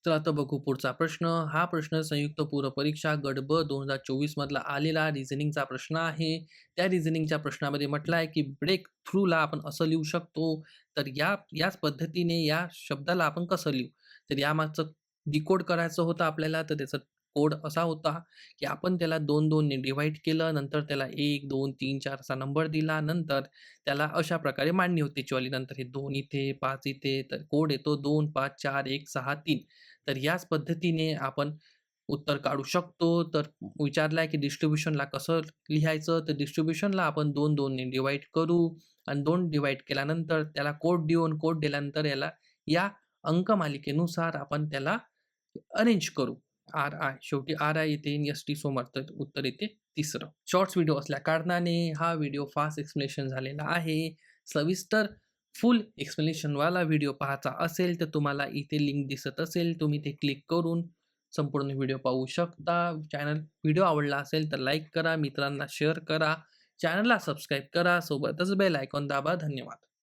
तर आता बघू पुढचा प्रश्न. हा प्रश्न संयुक्त पूर्व परीक्षा गट ब 2024 मधला आलेला रिझनिंगचा प्रश्न आहे. त्या रिझनिंगच्या प्रश्नामध्ये म्हटलं आहे, की ब्रेक थ्रूला आपण असं लिहू शकतो. तर याच पद्धतीने या शब्दाला आपण कसं लिहू? तर यामागचं डिकोड करायचं होतं आपल्याला. तर त्याचा कोड असा होता, की आपण त्याला 2-2 ने डिव्हाईड केलं. नंतर त्याला 1, 2, 3, 4 असा नंबर दिला. नंतर त्याला अशा प्रकारे मांडणी होती त्याचीवाली. नंतर हे 2 इथे, 5 इथे. तर कोड येतो 2, 5, 4, 1, 6, 3. तर याच पद्धतीने आपण उत्तर काढू शकतो. तर विचारलं आहे की डिस्ट्रिब्युशनला कसं लिहायचं? तर डिस्ट्रिब्युशनला आपण 2-2 ने डिव्हाईड करू आणि 2 डिव्हाईड केल्यानंतर त्याला कोड देऊन, कोड दिल्यानंतर याला या अंकमालिकेनुसार आपण त्याला अरेंज करू. आर-आय शेवटी आर-आय येते आणि एस-टी समोर तर उत्तर येते तिसरं. शॉर्ट्स व्हिडिओ असल्या कारणाने हा व्हिडिओ फास्ट एक्सप्लेनेशन झालेला आहे. सविस्तर फुल एक्सप्लेनेशनवाला व्हिडिओ पाहायचा असेल तर तुम्हाला इथे लिंक दिसत असेल. तुम्ही ते क्लिक करून संपूर्ण व्हिडिओ पाहू शकता. व्हिडिओ आवडला असेल तर लाईक करा, मित्रांना शेअर करा, चॅनलला सबस्क्राईब करा, सोबतच बेल आयकॉन दाबा. धन्यवाद.